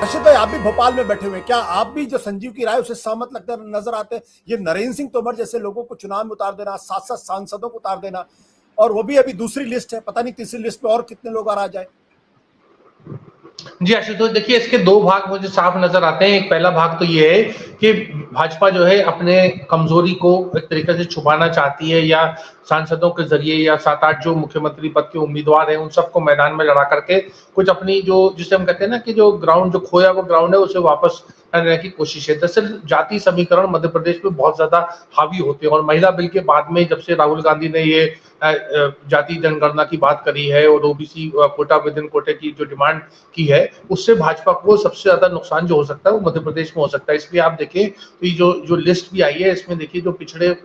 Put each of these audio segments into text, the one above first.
रशीद भाई, आप भी भोपाल में बैठे हुए हैं, क्या आप भी जो संजीव की राय उससे सहमत लगते नजर आते हैं? ये नरेंद्र सिंह तोमर जैसे लोगों को चुनाव में उतार देना, 7-7 सांसदों को उतार देना, और वो भी अभी दूसरी लिस्ट है, पता नहीं तीसरी लिस्ट में और कितने लोग आ जाए। जी आशुतोष, देखिए इसके दो भाग मुझे साफ नजर आते हैं। एक पहला भाग तो ये है कि भाजपा जो है अपने कमजोरी को एक तरीके से छुपाना चाहती है, या सांसदों के जरिए या 7-8 जो मुख्यमंत्री पद के उम्मीदवार हैं उन सबको मैदान में लड़ा करके कुछ अपनी जो जिसे हम कहते हैं ना कि जो ग्राउंड जो खोया वो ग्राउंड है उसे वापस करने की कोशिश है। दरअसल जाति समीकरण मध्य प्रदेश में बहुत ज्यादा हावी होते हैं, और महिला बिल के बाद में जब से राहुल गांधी ने ये जाति जनगणना की बात करी है और ओबीसी कोटा विदिन कोटे की जो डिमांड की है, उससे भाजपा को सबसे ज्यादा नुकसान जो हो सकता है वो मध्य प्रदेश में हो सकता है। इसलिए आप देखें तो ये जो लिस्ट भी आई है इसमें देखिए जो पिछड़े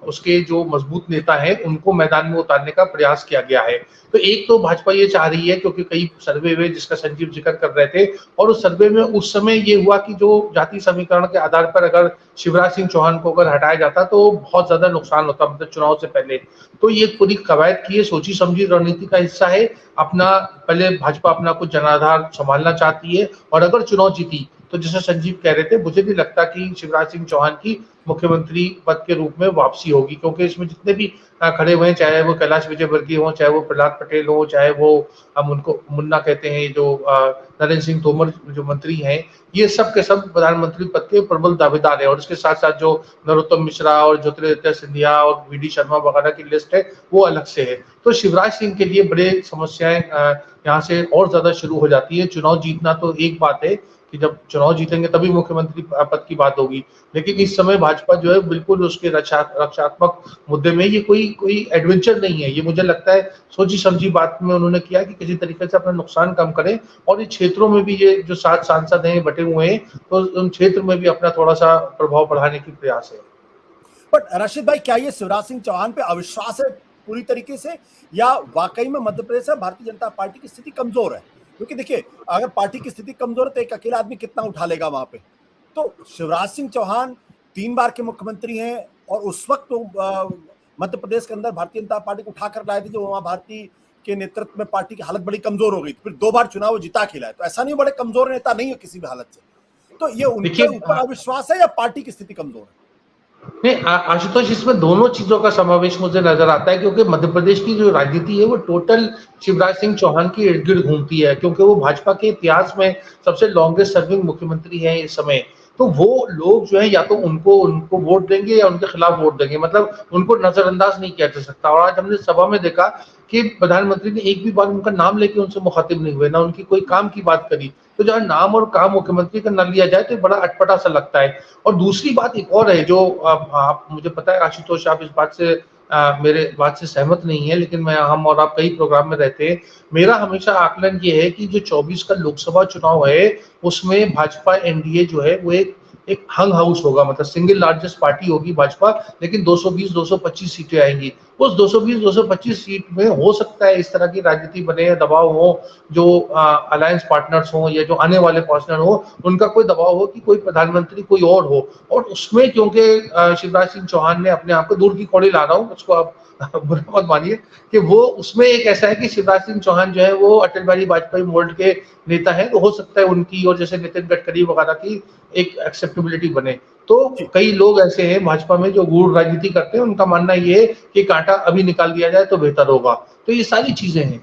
उसके जो मजबूत नेता हैं उनको मैदान में उतारने का प्रयास किया गया है। तो एक तो भाजपा ये चाह रही है, क्योंकि कई सर्वे हुए जिसका संजीव जिक्र कर रहे थे, और उस सर्वे में उस समय ये हुआ कि जो जाति समीकरण के आधार पर अगर शिवराज सिंह चौहान को अगर हटाया जाता तो बहुत ज्यादा नुकसान होता, मतलब चुनाव से पहले। तो ये पूरी कवायद की है, सोची समझी रणनीति का हिस्सा है। अपना पहले भाजपा अपना कुछ जनाधार संभालना चाहती है, और अगर चुनाव जीती तो जैसे संजीव कह रहे थे, मुझे नहीं लगता कि शिवराज सिंह चौहान की मुख्यमंत्री पद के रूप में वापसी होगी, क्योंकि इसमें जितने भी खड़े हुए हैं, चाहे वो कैलाश विजयवर्गीय हो, चाहे वो प्रहलाद पटेल हो, चाहे वो हम उनको मुन्ना कहते हैं जो नरेंद्र सिंह तोमर जो मंत्री हैं, ये सब के सब प्रधानमंत्री पद के प्रबल दावेदार है। और इसके साथ साथ जो नरोत्तम मिश्रा और ज्योतिरादित्य सिंधिया और वी डी शर्मा वगैरह की लिस्ट है वो अलग से है। तो शिवराज सिंह के लिए बड़े समस्याएं यहाँ से और ज्यादा शुरू हो जाती है। चुनाव जीतना तो एक बात है कि जब चुनाव जीतेंगे तभी मुख्यमंत्री पद की बात होगी, लेकिन इस समय भाजपा जो है बिल्कुल उसके रक्षात्मक मुद्दे में ये कोई एडवेंचर नहीं है। ये मुझे लगता है सोची समझी बात में उन्होंने किया कि किसी तरीके से अपना नुकसान कम करें, और इस क्षेत्रों में भी ये जो 7 सांसद हैं बटे हुए हैं तो उन क्षेत्र में भी अपना थोड़ा सा प्रभाव बढ़ाने की प्रयास है। बट रशीद भाई, क्या ये शिवराज सिंह चौहान पे अविश्वास है पूरी तरीके से, या वाकई में मध्य प्रदेश में भारतीय जनता पार्टी की स्थिति कमजोर है? क्योंकि देखिए, अगर पार्टी की स्थिति कमजोर है तो एक अकेला आदमी कितना उठा लेगा वहां पे। तो शिवराज सिंह चौहान 3 बार के मुख्यमंत्री हैं, और उस वक्त तो मध्य प्रदेश के अंदर भारतीय जनता पार्टी को उठाकर लाए थे जो वहां भारतीय के नेतृत्व में पार्टी की हालत बड़ी कमजोर हो गई थी। फिर 2 बार चुनाव जिता खिलाए, तो ऐसा नहीं बड़े कमजोर नेता नहीं है किसी भी हालत से। तो ये उनके ऊपर अविश्वास है या पार्टी की स्थिति कमजोर है? नहीं आशुतोष, इसमें दोनों चीजों का समावेश मुझे नजर आता है, क्योंकि मध्य प्रदेश की जो राजनीति है वो टोटल शिवराज सिंह चौहान के इर्द गिर्द घूमती है, क्योंकि वो भाजपा के इतिहास में सबसे लॉन्गेस्ट सर्विंग मुख्यमंत्री हैं इस समय। तो वो लोग जो है या तो उनको वोट देंगे या उनके खिलाफ वोट देंगे, मतलब उनको नजरअंदाज नहीं किया जा सकता। और आज हमने सभा में देखा कि प्रधानमंत्री ने एक भी बार उनका नाम लेके उनसे मुखातिब नहीं हुए, ना उनकी कोई काम की बात करी। तो जहाँ नाम और काम मुख्यमंत्री का न लिया जाए तो बड़ा अटपटा सा लगता है। और दूसरी बात एक और है जो आप मुझे पता है आशुतोष, आप इस बात से मेरे बात से सहमत नहीं है, लेकिन हम और आप कई प्रोग्राम में रहते हैं। मेरा हमेशा आकलन ये है कि जो 24 का लोकसभा चुनाव है उसमें भाजपा एनडीए जो है वो एक हंग हाउस होगा, मतलब सिंगल लार्जेस्ट पार्टी होगी भाजपा, लेकिन 220-225 सीटें आएंगी। उस 220-225 सीट में हो सकता है इस तरह की राजनीति बने या दबाव हो, जो अलायंस पार्टनर्स हो या जो आने वाले पार्टनर हो उनका कोई दबाव हो कि कोई प्रधानमंत्री कोई और हो। और उसमें क्योंकि शिवराज सिंह चौहान ने अपने आप को दूर की कौड़ी ला रहा हूँ, उसको आप बुरा मत मानिए, कि वो उसमें एक ऐसा है कि शिवराज सिंह चौहान जो है वो अटल बिहारी वाजपेयी मोल्ड के नेता है, तो हो सकता है उनकी और जैसे नितिन गडकरी वगैरह की एक एक्सेप्टेबिलिटी बने। तो कई लोग ऐसे हैं भाजपा में जो गूढ़ राजनीति करते हैं, उनका मानना ये है कि कांटा अभी निकाल दिया जाए तो बेहतर होगा। तो ये सारी चीजें हैं।